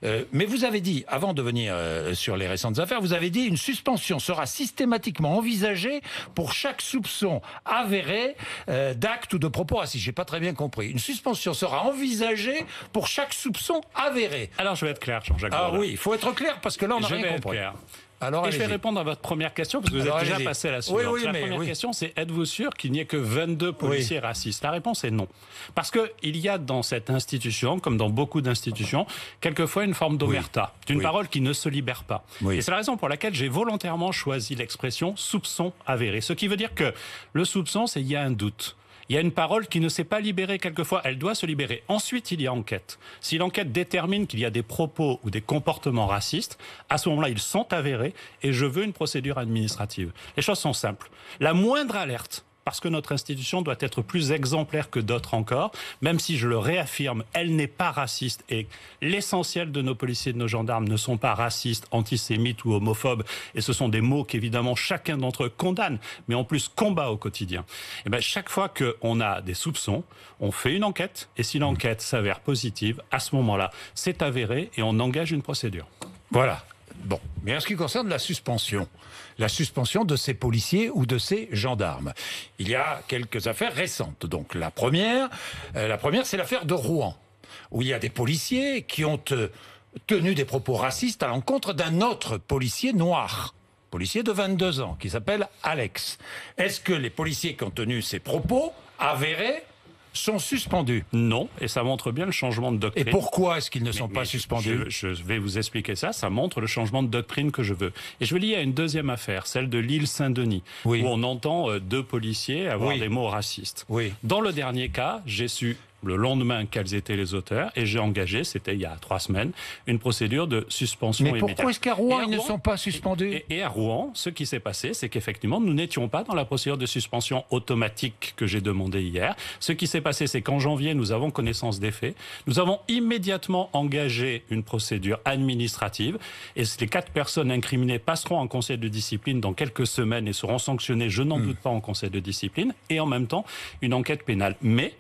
Mais vous avez dit, avant de venir sur les récentes affaires, vous avez dit une suspension sera systématiquement envisagée pour chaque soupçon avéré d'acte ou de propos racistes. J'ai pas très bien compris. Une suspension sera envisagée pour chaque soupçon avéré. Alors je vais être clair, Jean-Jacques. Ah oui, il faut être clair parce que là on n'a rien compris. Alors, et je vais répondre à votre première question, parce que vous êtes déjà passé à la suivante. La première question, c'est êtes-vous sûr qu'il n'y ait que 22 policiers racistes? La réponse est non. Parce qu'il y a dans cette institution, comme dans beaucoup d'institutions, quelquefois une forme d'omerta, d'une parole qui ne se libère pas. Et c'est la raison pour laquelle j'ai volontairement choisi l'expression « soupçon avéré ». Ce qui veut dire que le soupçon, c'est il y a un doute. Il y a une parole qui ne s'est pas libérée quelquefois, elle doit se libérer. Ensuite, il y a enquête. Si l'enquête détermine qu'il y a des propos ou des comportements racistes, à ce moment-là, ils sont avérés et je veux une procédure administrative. Les choses sont simples. La moindre alerte, parce que notre institution doit être plus exemplaire que d'autres encore, même si je le réaffirme, elle n'est pas raciste et l'essentiel de nos policiers et de nos gendarmes ne sont pas racistes, antisémites ou homophobes, et ce sont des mots qu'évidemment chacun d'entre eux condamne, mais en plus combat au quotidien. Et bien, chaque fois qu'on a des soupçons, on fait une enquête, et si l'enquête s'avère positive, à ce moment-là, c'est avéré et on engage une procédure. Voilà. Bon, mais en ce qui concerne la suspension de ces policiers ou de ces gendarmes, il y a quelques affaires récentes. Donc la première c'est l'affaire de Rouen, où il y a des policiers qui ont tenu des propos racistes à l'encontre d'un autre policier noir, policier de 22 ans, qui s'appelle Alex. Est-ce que les policiers qui ont tenu ces propos avérés sont suspendus? Non, et ça montre bien le changement de doctrine. Et pourquoi est-ce qu'ils ne sont pas suspendus? Je vais vous expliquer ça. Ça montre le changement de doctrine que je veux. Et je veux lier à une deuxième affaire, celle de l'île Saint-Denis, où on entend deux policiers avoir des mots racistes. Dans le dernier cas, j'ai su le lendemain quels étaient les auteurs, et j'ai engagé, c'était il y a 3 semaines, une procédure de suspension immédiate. Mais pourquoi est-ce qu'à Rouen, ils ne sont pas suspendus? Et à Rouen, ce qui s'est passé, c'est qu'effectivement, nous n'étions pas dans la procédure de suspension automatique que j'ai demandée hier. Ce qui s'est passé, c'est qu'en janvier, nous avons connaissance des faits. Nous avons immédiatement engagé une procédure administrative, et les 4 personnes incriminées passeront en conseil de discipline dans quelques semaines et seront sanctionnées, je n'en doute pas, en conseil de discipline, et en même temps, une enquête pénale. Mais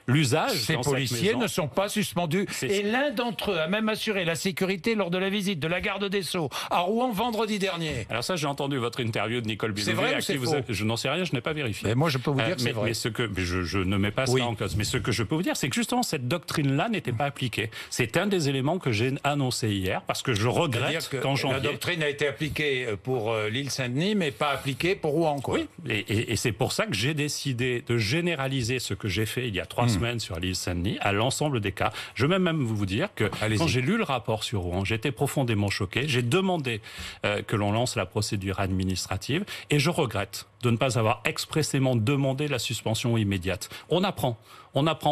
l'usage ces policiers ne sont pas suspendus. Et l'un d'entre eux a même assuré la sécurité lors de la visite de la garde des Sceaux à Rouen vendredi dernier. Alors ça, j'ai entendu votre interview de Nicole Belloubet. C'est vrai ou c'est faux? Je n'en sais rien, je n'ai pas vérifié. Mais moi, je peux vous dire que c'est vrai. Mais je ne mets pas cela en cause. Mais ce que je peux vous dire, c'est que justement, cette doctrine-là n'était pas appliquée. C'est un des éléments que j'ai annoncé hier, parce que je regrette qu'en janvier... La doctrine a été appliquée pour l'île Saint-Denis, mais pas appliquée pour Rouen, quoi. Oui, et c'est pour ça que j'ai décidé de généraliser ce que j'ai fait il y a 3 semaines sur l'île Saint-Denis à l'ensemble des cas. Je vais même vous dire que quand j'ai lu le rapport sur Rouen, j'étais profondément choqué. J'ai demandé que l'on lance la procédure administrative et je regrette de ne pas avoir expressément demandé la suspension immédiate. On apprend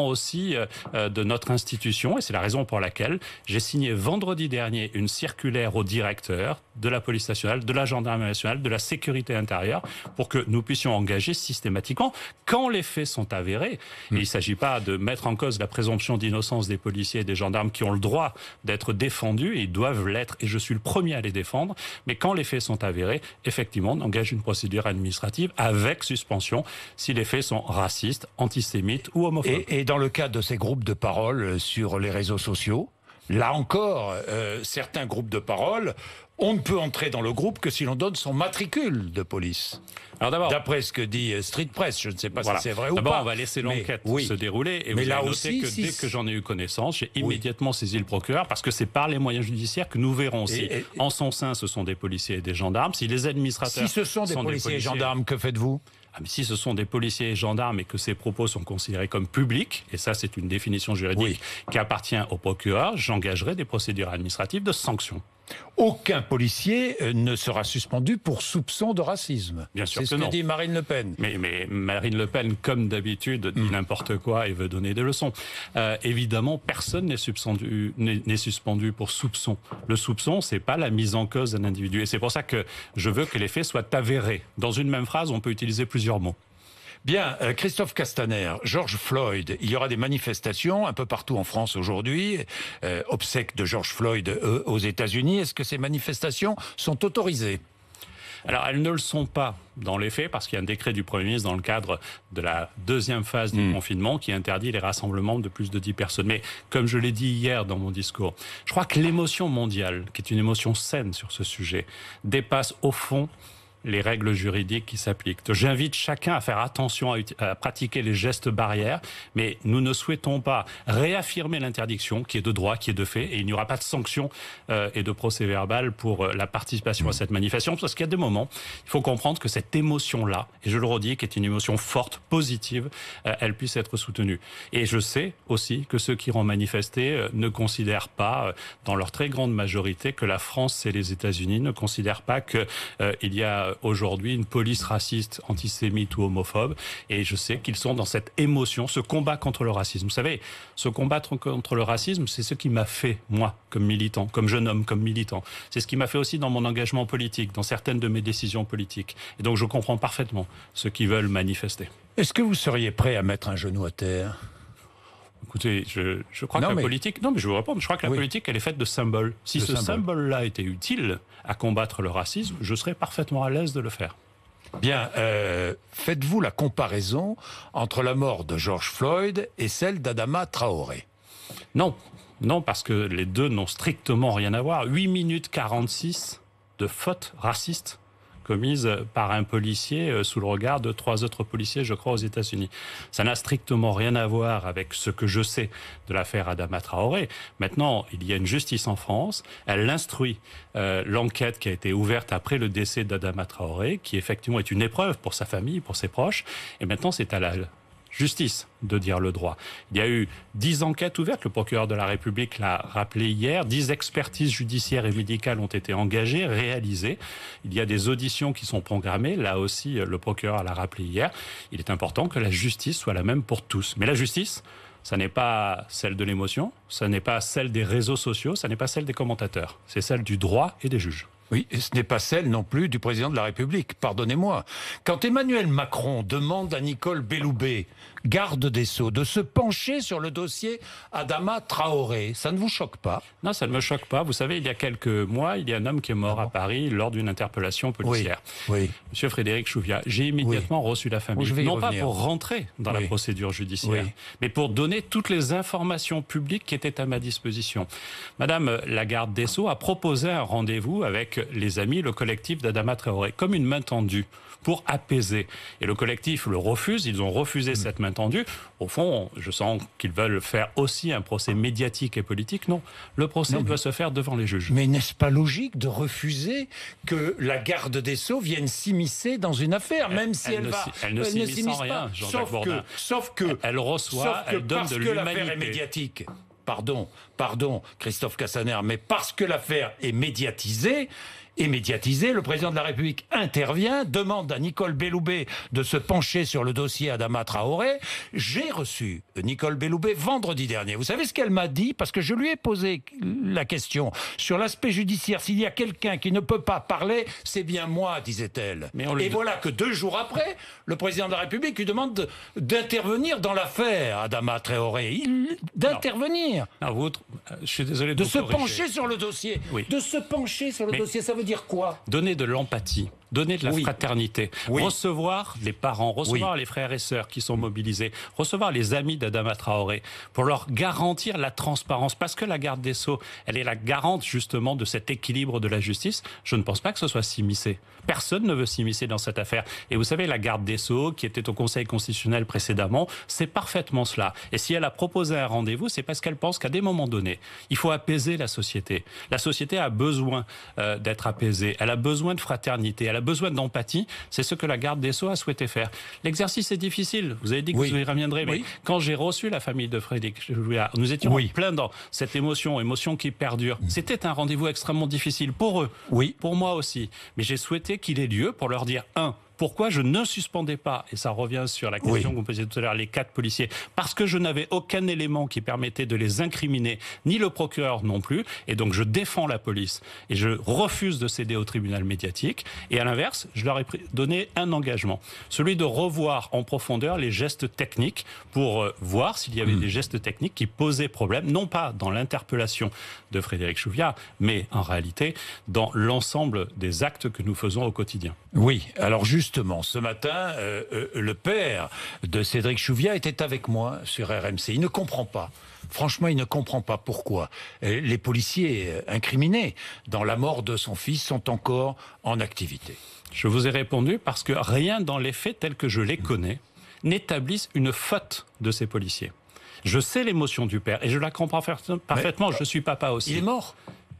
aussi de notre institution et c'est la raison pour laquelle j'ai signé vendredi dernier une circulaire au directeur de la police nationale, de la gendarmerie nationale, de la sécurité intérieure pour que nous puissions engager systématiquement quand les faits sont avérés. Et il ne s'agit pas de mettre en cause la présomption d'innocence des policiers et des gendarmes qui ont le droit d'être défendus et ils doivent l'être et je suis le premier à les défendre. Mais quand les faits sont avérés, effectivement, on engage une procédure administrative avec suspension si les faits sont racistes, antisémites ou homophobes. Et dans le cas de ces groupes de parole sur les réseaux sociaux, là encore, certains groupes de parole, on ne peut entrer dans le groupe que si l'on donne son matricule de police. Alors d'abord, d'après ce que dit Street Press, je ne sais pas si c'est vrai ou pas. D'abord, on va laisser l'enquête se dérouler. Et mais vous allez noter que dès que j'en ai eu connaissance, j'ai immédiatement saisi le procureur parce que c'est par les moyens judiciaires que nous verrons si en son sein ce sont des policiers et des gendarmes, si les administrateurs... Si ce sont des policiers et gendarmes, que faites-vous ? Mais si ce sont des policiers et gendarmes et que ces propos sont considérés comme publics, et ça c'est une définition juridique qui appartient au procureur, j'engagerai des procédures administratives de sanction. Aucun policier ne sera suspendu pour soupçon de racisme. Bien sûr que non. C'est ce que dit Marine Le Pen. Mais Marine Le Pen, comme d'habitude, dit n'importe quoi et veut donner des leçons. Évidemment, personne n'est suspendu pour soupçon. Le soupçon, c'est pas la mise en cause d'un individu. Et c'est pour ça que je veux que les faits soient avérés. Dans une même phrase, on peut utiliser plusieurs mots. Bien, Christophe Castaner, George Floyd, il y aura des manifestations un peu partout en France aujourd'hui, obsèques de George Floyd aux États-Unis. Est-ce que ces manifestations sont autorisées ? Alors, elles ne le sont pas dans les faits, parce qu'il y a un décret du Premier ministre dans le cadre de la deuxième phase du confinement qui interdit les rassemblements de plus de 10 personnes. Mais comme je l'ai dit hier dans mon discours, je crois que l'émotion mondiale, qui est une émotion saine sur ce sujet, dépasse au fond les règles juridiques qui s'appliquent. J'invite chacun à faire attention à pratiquer les gestes barrières, mais nous ne souhaitons pas réaffirmer l'interdiction qui est de droit, qui est de fait, et il n'y aura pas de sanctions et de procès-verbal pour la participation à cette manifestation, parce qu'il y a des moments, il faut comprendre que cette émotion-là, et je le redis, qui est une émotion forte, positive, elle puisse être soutenue. Et je sais aussi que ceux qui iront manifester ne considèrent pas, dans leur très grande majorité, que la France et les États-Unis ne considèrent pas qu'il y a aujourd'hui une police raciste, antisémite ou homophobe, et je sais qu'ils sont dans cette émotion, ce combat contre le racisme. Vous savez, ce combat contre le racisme, c'est ce qui m'a fait, moi, comme militant, comme jeune homme, comme militant. C'est ce qui m'a fait aussi dans mon engagement politique, dans certaines de mes décisions politiques. Et donc je comprends parfaitement ceux qui veulent manifester. Est-ce que vous seriez prêt à mettre un genou à terre ? Écoutez, je crois que la politique... Non, mais je vais vous répondre. Je crois que la politique, elle est faite de symboles. Si ce symbole-là était utile à combattre le racisme, je serais parfaitement à l'aise de le faire. Bien, faites-vous la comparaison entre la mort de George Floyd et celle d'Adama Traoré ? Non. Non, parce que les deux n'ont strictement rien à voir. 8 minutes 46 de fautes racistes commise par un policier sous le regard de 3 autres policiers, je crois, aux États-Unis. Ça n'a strictement rien à voir avec ce que je sais de l'affaire Adama Traoré. Maintenant, il y a une justice en France. Elle instruit l'enquête qui a été ouverte après le décès d'Adama Traoré, qui effectivement est une épreuve pour sa famille, pour ses proches. Et maintenant, c'est à la justice de dire le droit. Il y a eu 10 enquêtes ouvertes, le procureur de la République l'a rappelé hier, 10 expertises judiciaires et médicales ont été engagées, réalisées. Il y a des auditions qui sont programmées, là aussi le procureur l'a rappelé hier. Il est important que la justice soit la même pour tous. Mais la justice, ça n'est pas celle de l'émotion, ça n'est pas celle des réseaux sociaux, ça n'est pas celle des commentateurs, c'est celle du droit et des juges. Oui, et ce n'est pas celle non plus du président de la République, pardonnez-moi. Quand Emmanuel Macron demande à Nicole Belloubet, garde des Sceaux, de se pencher sur le dossier Adama Traoré, ça ne vous choque pas ? Non, ça ne me choque pas. Vous savez, il y a quelques mois, il y a un homme qui est mort à Paris lors d'une interpellation policière. Oui. Monsieur Frédéric Chouviat, j'ai immédiatement reçu la famille. Non pas pour rentrer dans la procédure judiciaire, mais pour donner toutes les informations publiques qui étaient à ma disposition. Madame la garde des Sceaux a proposé un rendez-vous avec les amis, le collectif d'Adama Traoré, comme une main tendue pour apaiser. Et le collectif le refuse, ils ont refusé cette main tendue. Au fond, je sens qu'ils veulent faire aussi un procès médiatique et politique. Non, le procès doit se faire devant les juges. Mais n'est-ce pas logique de refuser que la garde des Sceaux vienne s'immiscer dans une affaire, même si elle ne s'immisce en rien, Jean-Jacques Bourdin. Sauf que elle reçoit, elle donne de l'humanité. L'affaire est médiatique. Pardon, Christophe Castaner, mais parce que l'affaire est médiatisée, le président de la République intervient, demande à Nicole Belloubet de se pencher sur le dossier Adama Traoré. J'ai reçu Nicole Belloubet vendredi dernier. Vous savez ce qu'elle m'a dit ? Parce que je lui ai posé la question sur l'aspect judiciaire. S'il y a quelqu'un qui ne peut pas parler, c'est bien moi, disait-elle. Et voilà que 2 jours après, le président de la République lui demande d'intervenir dans l'affaire Adama Traoré. D'intervenir. Je suis désolé de se pencher sur le dossier. Oui. De se pencher sur le dossier, ça veut dire quoi ? Donner de l'empathie, donner de la fraternité, recevoir les parents, recevoir les frères et sœurs qui sont mobilisés, recevoir les amis d'Adama Traoré pour leur garantir la transparence. Parce que la garde des Sceaux, elle est la garante justement de cet équilibre de la justice. Je ne pense pas que ce soit s'immiscer. Personne ne veut s'immiscer dans cette affaire. Et vous savez, la garde des Sceaux, qui était au Conseil constitutionnel précédemment, c'est parfaitement cela. Et si elle a proposé un rendez-vous, c'est parce qu'elle pense qu'à des moments donnés, il faut apaiser la société. La société a besoin d'être apaisée. Elle a besoin de fraternité. Elle a besoin d'empathie. C'est ce que la garde des Sceaux a souhaité faire. L'exercice est difficile. Vous avez dit que vous y reviendrez. Mais quand j'ai reçu la famille de Frédéric Chouviat, nous étions plein dans cette émotion qui perdure. C'était un rendez-vous extrêmement difficile pour eux. Pour moi aussi. Mais j'ai souhaité qu'il ait lieu pour leur dire, Pourquoi je ne suspendais pas, et ça revient sur la question que vous posiez tout à l'heure, les 4 policiers, parce que je n'avais aucun élément qui permettait de les incriminer, ni le procureur non plus, et donc je défends la police, et je refuse de céder au tribunal médiatique, et à l'inverse, je leur ai donné un engagement, celui de revoir en profondeur les gestes techniques pour voir s'il y avait des gestes techniques qui posaient problème, non pas dans l'interpellation de Frédéric Chouviat, mais en réalité dans l'ensemble des actes que nous faisons au quotidien. Oui, alors justement, ce matin, le père de Cédric Chouviat était avec moi sur RMC. Il ne comprend pas. Franchement, il ne comprend pas pourquoi les policiers incriminés dans la mort de son fils sont encore en activité. Je vous ai répondu parce que rien dans les faits tels que je les connais n'établissent une faute de ces policiers. Je sais l'émotion du père et je la comprends parfaitement. Je suis papa aussi. Il est mort.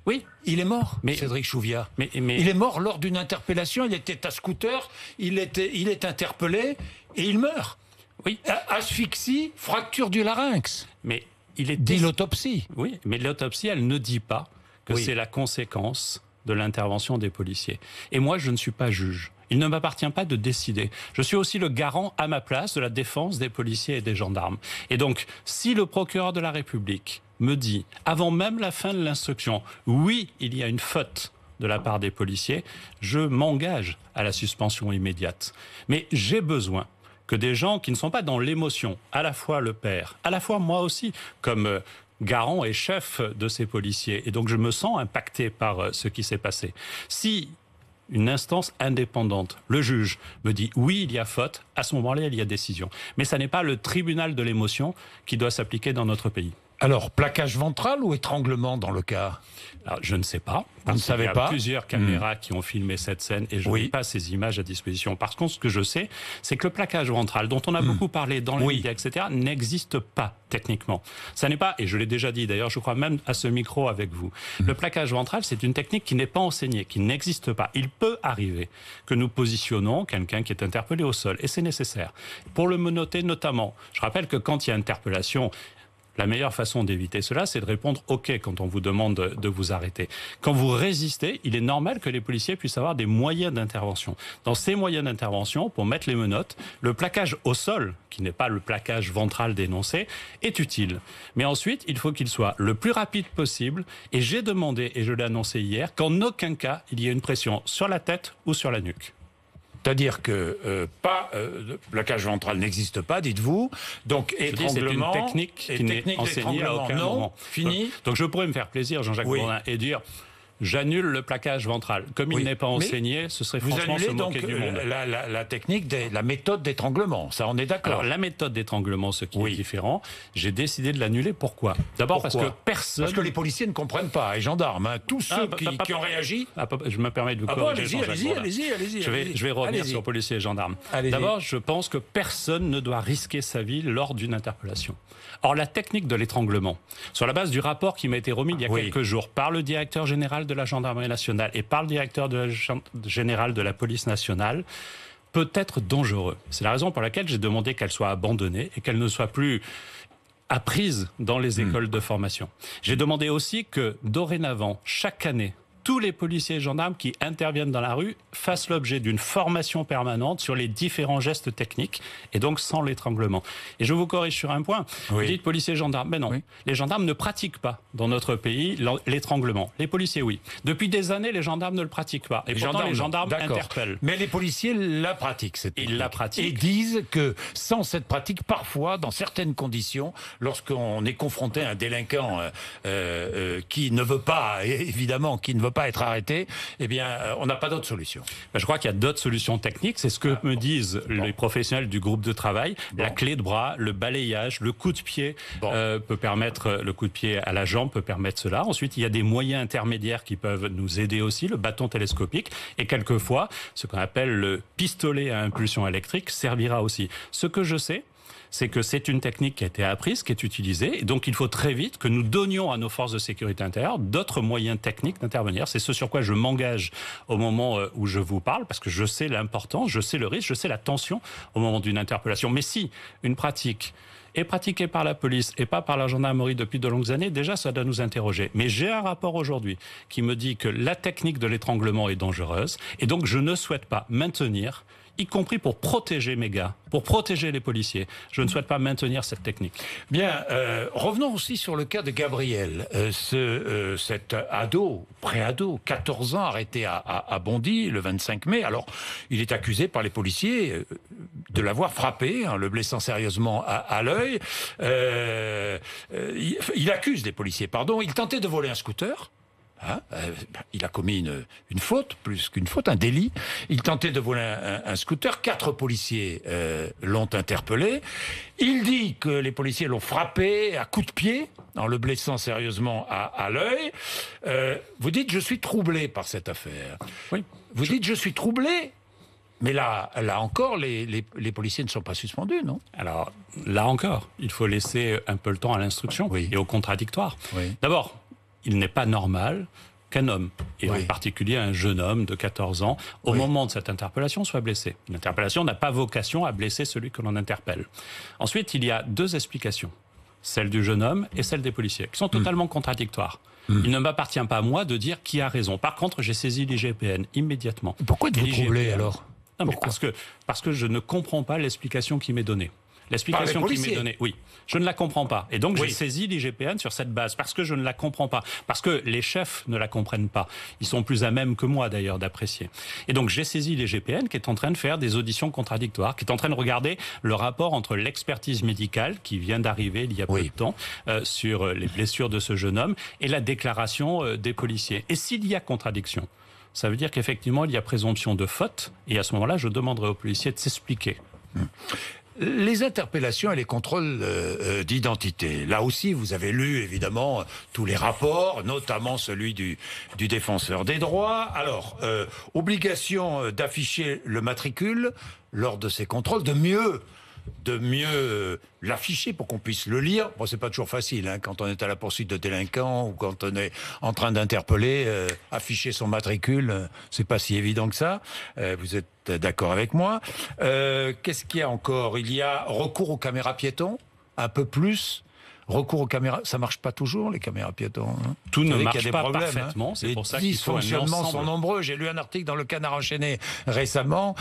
Oui. Il est mort, Cédric Chouviat. Il est mort lors d'une interpellation. Il était à scooter, il est interpellé et il meurt. Oui. Asphyxie, fracture du larynx. Mais il est dit l'autopsie. Oui, mais l'autopsie, elle ne dit pas que c'est la conséquence de l'intervention des policiers. Et moi, je ne suis pas juge. Il ne m'appartient pas de décider. Je suis aussi le garant à ma place de la défense des policiers et des gendarmes. Et donc, si le procureur de la République me dit, avant même la fin de l'instruction, oui, il y a une faute de la part des policiers, je m'engage à la suspension immédiate. Mais j'ai besoin que des gens qui ne sont pas dans l'émotion, à la fois le père, à la fois moi aussi, comme garant et chef de ces policiers. Et donc je me sens impacté par ce qui s'est passé. Si une instance indépendante, le juge, me dit oui, il y a faute, à ce moment-là, il y a décision. Mais ça n'est pas le tribunal de l'émotion qui doit s'appliquer dans notre pays. Alors, plaquage ventral ou étranglement dans le cas ? Alors, je ne sais pas. Vous ne savez pas ? Il y a plusieurs caméras qui ont filmé cette scène et je n'ai pas ces images à disposition. Par contre, ce que je sais, c'est que le plaquage ventral, dont on a beaucoup parlé dans les médias, etc., n'existe pas techniquement. Ça n'est pas, et je l'ai déjà dit d'ailleurs, je crois même à ce micro avec vous, le plaquage ventral, c'est une technique qui n'est pas enseignée, qui n'existe pas. Il peut arriver que nous positionnons quelqu'un qui est interpellé au sol, et c'est nécessaire. Pour le menotter notamment, je rappelle que quand il y a interpellation, la meilleure façon d'éviter cela, c'est de répondre « OK » quand on vous demande de vous arrêter. Quand vous résistez, il est normal que les policiers puissent avoir des moyens d'intervention. Dans ces moyens d'intervention, pour mettre les menottes, le plaquage au sol, qui n'est pas le plaquage ventral dénoncé, est utile. Mais ensuite, il faut qu'il soit le plus rapide possible. Et j'ai demandé, et je l'ai annoncé hier, qu'en aucun cas, il y ait une pression sur la tête ou sur la nuque. C'est-à-dire que le plaquage ventral n'existe pas, dites-vous. Donc étranglement, c'est une technique qui n'est enseignée à aucun moment. Fini. Donc je pourrais me faire plaisir, Jean-Jacques Bourdin, et dire j'annule le plaquage ventral. Comme il n'est pas enseigné, ce serait franchement se moquer du monde. La technique, la méthode d'étranglement, ça on est d'accord. Alors la méthode d'étranglement, ce qui est différent, j'ai décidé de l'annuler. Pourquoi ? D'abord parce que personne... Parce que les policiers ne comprennent pas, et gendarmes, tous ceux qui ont réagi... je me permets de vous corriger. Allez-y. Je vais revenir sur policiers et gendarmes. D'abord, je pense que personne ne doit risquer sa vie lors d'une interpellation. Or, la technique de l'étranglement, sur la base du rapport qui m'a été remis il y a quelques jours par le directeur général de la gendarmerie nationale et par le directeur général de la police nationale, peut être dangereux. C'est la raison pour laquelle j'ai demandé qu'elle soit abandonnée et qu'elle ne soit plus apprise dans les écoles de formation. J'ai demandé aussi que, dorénavant, chaque année, tous les policiers et gendarmes qui interviennent dans la rue fassent l'objet d'une formation permanente sur les différents gestes techniques et donc sans l'étranglement. Et je vous corrige sur un point. Vous dites policiers et gendarmes. Mais non, les gendarmes ne pratiquent pas dans notre pays l'étranglement. Les policiers, oui. Depuis des années, les gendarmes ne le pratiquent pas. Et pourtant, les gendarmes interpellent. Mais les policiers la pratiquent, cette technique. Ils la pratiquent. Et disent que sans cette pratique, parfois, dans certaines conditions, lorsqu'on est confronté à un délinquant qui ne veut pas, évidemment, qui ne veut pas être arrêté, eh bien, on n'a pas d'autre solution. Je crois qu'il y a d'autres solutions techniques. C'est ce que me disent les professionnels du groupe de travail. La clé de bras, le balayage, le coup de pied peut permettre, le coup de pied à la jambe peut permettre cela. Ensuite, il y a des moyens intermédiaires qui peuvent nous aider aussi, le bâton télescopique. Et quelquefois, ce qu'on appelle le pistolet à impulsion électrique servira aussi. Ce que je sais, c'est que c'est une technique qui a été apprise, qui est utilisée, et donc il faut très vite que nous donnions à nos forces de sécurité intérieure d'autres moyens techniques d'intervenir. C'est ce sur quoi je m'engage au moment où je vous parle, parce que je sais l'importance, je sais le risque, je sais la tension au moment d'une interpellation. Mais si une pratique est pratiquée par la police et pas par la gendarmerie depuis de longues années, déjà ça doit nous interroger. Mais j'ai un rapport aujourd'hui qui me dit que la technique de l'étranglement est dangereuse, et donc je ne souhaite pas maintenir y compris pour protéger mes gars, pour protéger les policiers. Je ne souhaite pas maintenir cette technique. Bien, revenons aussi sur le cas de Gabriel, cet ado, préado, 14 ans, arrêté à Bondy le 25 mai. Alors, il est accusé par les policiers de l'avoir frappé, le blessant sérieusement à l'œil. Il accuse les policiers, pardon. Il tentait de voler un scooter. Il a commis une faute, plus qu'une faute, un délit. Il tentait de voler un scooter. 4 policiers l'ont interpellé. Il dit que les policiers l'ont frappé à coups de pied, en le blessant sérieusement à l'œil. Vous dites, je suis troublé par cette affaire. Oui. Vous dites, je suis troublé. Mais là encore, les policiers ne sont pas suspendus, non? Alors, là encore, il faut laisser un peu le temps à l'instruction et au contradictoire. Oui. D'abord, il n'est pas normal qu'un homme, et en particulier un jeune homme de 14 ans, au moment de cette interpellation, soit blessé. Une interpellation n'a pas vocation à blesser celui que l'on interpelle. Ensuite, il y a 2 explications. Celle du jeune homme et celle des policiers, qui sont totalement contradictoires. Il ne m'appartient pas à moi de dire qui a raison. Par contre, j'ai saisi l'IGPN immédiatement. Pourquoi êtes-vous troublé alors? Non, mais parce que je ne comprends pas l'explication qui m'est donnée. L'explication qui m'est donnée, oui, je ne la comprends pas. Et donc j'ai saisi l'IGPN sur cette base, parce que je ne la comprends pas. Parce que les chefs ne la comprennent pas. Ils sont plus à même que moi d'ailleurs d'apprécier. Et donc j'ai saisi l'IGPN qui est en train de faire des auditions contradictoires, qui est en train de regarder le rapport entre l'expertise médicale qui vient d'arriver il y a peu de temps sur les blessures de ce jeune homme et la déclaration des policiers. Et s'il y a contradiction, ça veut dire qu'effectivement il y a présomption de faute. Et à ce moment-là, je demanderai aux policiers de s'expliquer. Les interpellations et les contrôles d'identité. Là aussi, vous avez lu évidemment tous les rapports, notamment celui du défenseur des droits. Alors, obligation d'afficher le matricule lors de ces contrôles, de mieux l'afficher pour qu'on puisse le lire. Bon, c'est pas toujours facile, quand on est à la poursuite de délinquants ou quand on est en train d'interpeller, afficher son matricule, c'est pas si évident que ça. Vous êtes d'accord avec moi. Qu'est-ce qu'il y a encore? Il y a recours aux caméras piétons, un peu plus. Recours aux caméras, ça marche pas toujours, les caméras piétons. Tout ne marche pas parfaitement. C'est pour ça qu'il faut un ensemble. Les dysfonctionnements sont nombreux. J'ai lu un article dans le Canard enchaîné récemment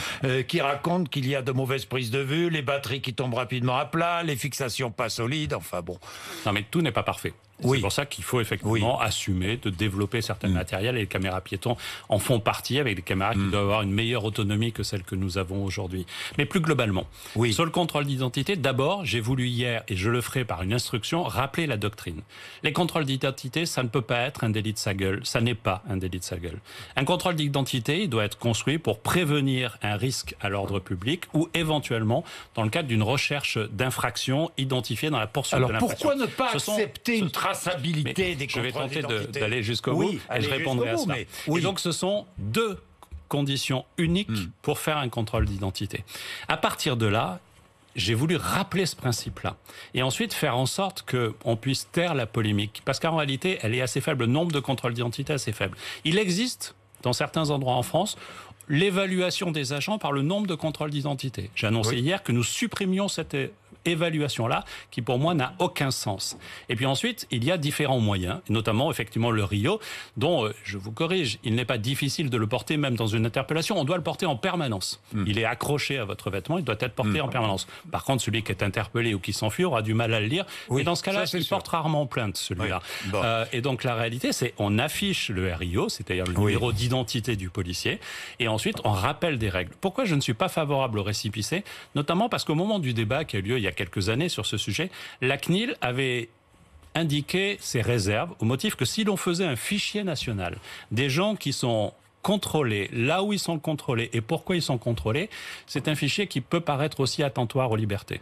qui raconte qu'il y a de mauvaises prises de vue, les batteries qui tombent rapidement à plat, les fixations pas solides. Enfin bon. Non, mais tout n'est pas parfait. C'est pour ça qu'il faut effectivement assumer de développer certains matériels, et les caméras piétons en font partie, avec des caméras qui doivent avoir une meilleure autonomie que celle que nous avons aujourd'hui. Mais plus globalement, sur le contrôle d'identité, d'abord, j'ai voulu hier, et je le ferai par une instruction, rappeler la doctrine. Les contrôles d'identité, ça ne peut pas être un délit de sa gueule. Ça n'est pas un délit de sa gueule. Un contrôle d'identité, il doit être construit pour prévenir un risque à l'ordre public ou éventuellement dans le cadre d'une recherche d'infraction identifiée dans la poursuite de l'infraction. Alors pourquoi ne pas accepter une traçabilité des contrôles d'identité? Je vais tenter d'aller jusqu'au bout et je répondrai à cela. Et donc ce sont 2 conditions uniques pour faire un contrôle d'identité. À partir de là, j'ai voulu rappeler ce principe-là et ensuite faire en sorte qu'on puisse taire la polémique. Parce qu'en réalité, elle est assez faible. Le nombre de contrôles d'identité est assez faible. Il existe, dans certains endroits en France, l'évaluation des agents par le nombre de contrôles d'identité. J'ai annoncé hier que nous supprimions cette évaluation-là, qui pour moi n'a aucun sens. Et puis ensuite, il y a différents moyens, notamment effectivement le RIO, dont, je vous corrige, il n'est pas difficile de le porter même dans une interpellation, on doit le porter en permanence. Il est accroché à votre vêtement, il doit être porté en permanence. Par contre, celui qui est interpellé ou qui s'enfuit aura du mal à le lire, et dans ce cas-là, il porte rarement plainte, celui-là. Et donc la réalité, c'est on affiche le RIO, c'est-à-dire le numéro d'identité du policier, et ensuite on rappelle des règles. Pourquoi je ne suis pas favorable au récépissé? Notamment parce qu'au moment du débat qui a eu lieu il y a quelques années sur ce sujet, la CNIL avait indiqué ses réserves au motif que si l'on faisait un fichier national des gens qui sont contrôlés, là où ils sont contrôlés et pourquoi ils sont contrôlés, c'est un fichier qui peut paraître aussi attentatoire aux libertés.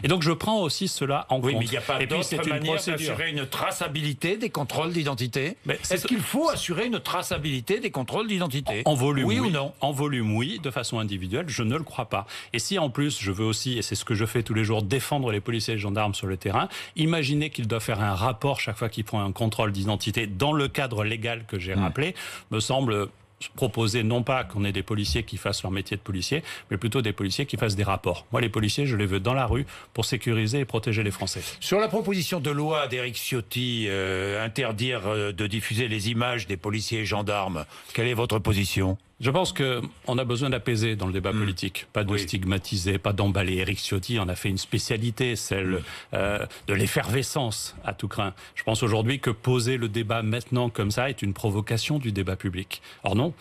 Et donc je prends aussi cela en compte. Oui, mais il n'y a pas d'autre manière d'assurer une traçabilité des contrôles d'identité. Est-ce qu'il faut assurer une traçabilité des contrôles d'identité? En volume, oui ou non? En volume, oui. De façon individuelle, je ne le crois pas. Et si en plus, je veux aussi, et c'est ce que je fais tous les jours, défendre les policiers et les gendarmes sur le terrain, imaginez qu'ils doivent faire un rapport chaque fois qu'ils font un contrôle d'identité dans le cadre légal que j'ai rappelé, me semble proposer non pas qu'on ait des policiers qui fassent leur métier de policier, mais plutôt des policiers qui fassent des rapports. Moi, les policiers, je les veux dans la rue pour sécuriser et protéger les Français. Sur la proposition de loi d'Éric Ciotti, interdire de diffuser les images des policiers et gendarmes, quelle est votre position ? Je pense qu'on a besoin d'apaiser dans le débat politique, pas de stigmatiser, pas d'emballer. Éric Ciotti en a fait une spécialité, celle de l'effervescence à tout craint. Je pense aujourd'hui que poser le débat maintenant comme ça est une provocation du débat public. Or non,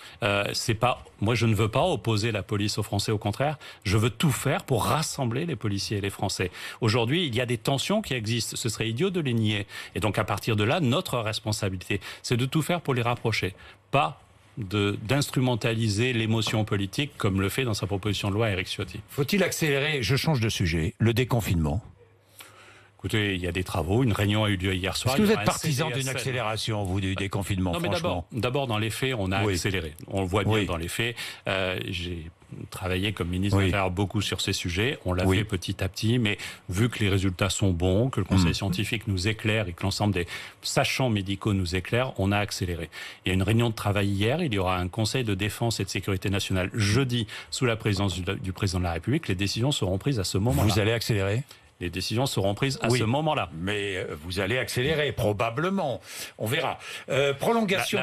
c'est pas. Moi, je ne veux pas opposer la police aux Français. Au contraire, je veux tout faire pour rassembler les policiers et les Français. Aujourd'hui, il y a des tensions qui existent. Ce serait idiot de les nier. Et donc, à partir de là, notre responsabilité, c'est de tout faire pour les rapprocher, pas d'instrumentaliser l'émotion politique comme le fait dans sa proposition de loi Éric Ciotti. Faut-il accélérer, je change de sujet, le déconfinement ? Écoutez, il y a des travaux, une réunion a eu lieu hier soir. Est-ce que vous êtes partisan d'une accélération, vous, du déconfinement, non, mais d'abord, dans les faits, on a accéléré. On le voit bien dans les faits. J'ai travaillé comme ministre de l'Intérieur beaucoup sur ces sujets. On l'a fait petit à petit, mais vu que les résultats sont bons, que le Conseil scientifique nous éclaire et que l'ensemble des sachants médicaux nous éclairent, on a accéléré. Il y a une réunion de travail hier. Il y aura un Conseil de défense et de sécurité nationale jeudi sous la présidence du président de la République. Les décisions seront prises à ce moment-là. Vous allez accélérer ? Les décisions seront prises à ce moment-là. Mais vous allez accélérer, probablement. On verra. Prolongation...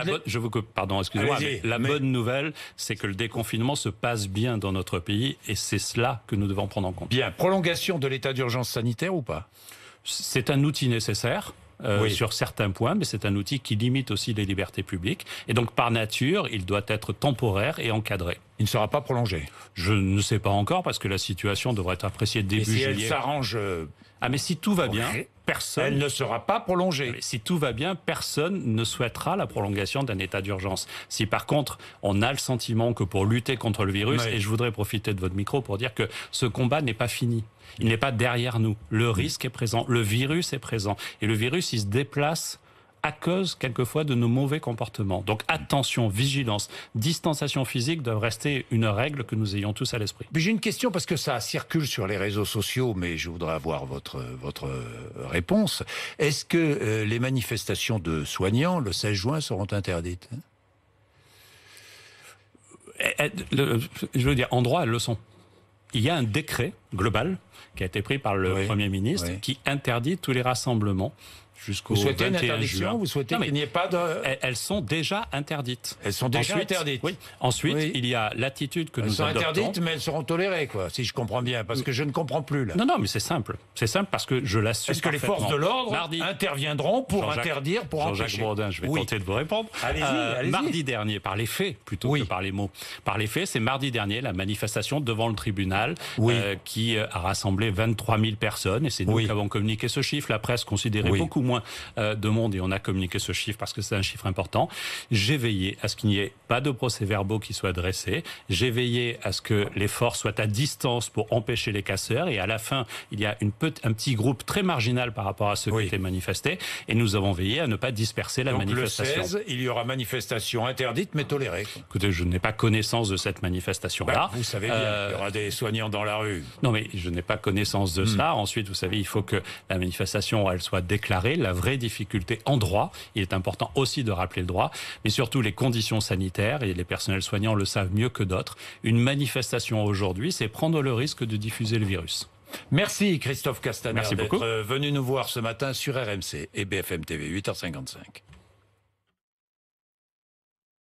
Pardon, excusez-moi, mais la bonne nouvelle, c'est que le déconfinement se passe bien dans notre pays et c'est cela que nous devons prendre en compte. Bien. Prolongation de l'état d'urgence sanitaire ou pas ? C'est un outil nécessaire. Sur certains points, mais c'est un outil qui limite aussi les libertés publiques. Et donc, par nature, il doit être temporaire et encadré. Il ne sera pas prolongé ? Je ne sais pas encore, parce que la situation devrait être appréciée début juillet. Et si elle s'arrange... mais si tout va bien, personne... Elle ne sera pas prolongée. Mais si tout va bien, personne ne souhaitera la prolongation d'un état d'urgence. Si par contre, on a le sentiment que pour lutter contre le virus, et je voudrais profiter de votre micro pour dire que ce combat n'est pas fini. Il n'est pas derrière nous. Le risque est présent, le virus est présent. Et le virus, il se déplace à cause, quelquefois, de nos mauvais comportements. Donc attention, vigilance, distanciation physique doivent rester une règle que nous ayons tous à l'esprit. Mais j'ai une question, parce que ça circule sur les réseaux sociaux, mais je voudrais avoir votre réponse. Est-ce que les manifestations de soignants, le 16 juin, seront interdites ? Je veux dire, en droit, elles le sont. Il y a un décret global qui a été pris par le Premier ministre qui interdit tous les rassemblements jusqu'au 21 juin. Vous souhaitez une interdiction ? Vous souhaitez qu'il n'y ait pas de... Elles sont déjà interdites. Elles sont déjà interdites. Oui. Ensuite, il y a l'attitude que nous adoptons. Elles sont interdites, mais elles seront tolérées, quoi, si je comprends bien, parce que je ne comprends plus, là. Non, mais c'est simple. C'est simple parce que je l'assume. Est-ce que les forces de l'ordre interviendront pour interdire, pour empêcher ? Jean-Jacques Bourdin, je vais tenter de vous répondre. Allez-y. Mardi dernier, par les faits, plutôt que par les mots. Par les faits, c'est mardi dernier, la manifestation devant le tribunal qui a rassemblé 23 000 personnes, et c'est nous qui avons communiqué ce chiffre. La presse considérait beaucoup moins de monde et on a communiqué ce chiffre parce que c'est un chiffre important. J'ai veillé à ce qu'il n'y ait pas de procès-verbaux qui soient dressés. J'ai veillé à ce que les forces soient à distance pour empêcher les casseurs et à la fin, il y a un petit groupe très marginal par rapport à ceux qui étaient manifestés et nous avons veillé à ne pas disperser la manifestation. Le 16, il y aura manifestation interdite mais tolérée. Écoutez, je n'ai pas connaissance de cette manifestation-là. Vous savez bien, il y aura des soignants dans la rue. Non, mais je n'ai pas connaissance de cela. Ensuite, vous savez, il faut que la manifestation, elle soit déclarée. La vraie difficulté en droit, il est important aussi de rappeler le droit, mais surtout les conditions sanitaires, et les personnels soignants le savent mieux que d'autres. Une manifestation aujourd'hui, c'est prendre le risque de diffuser le virus. Merci Christophe Castaner d'être venu nous voir ce matin sur RMC et BFM TV, 8h55.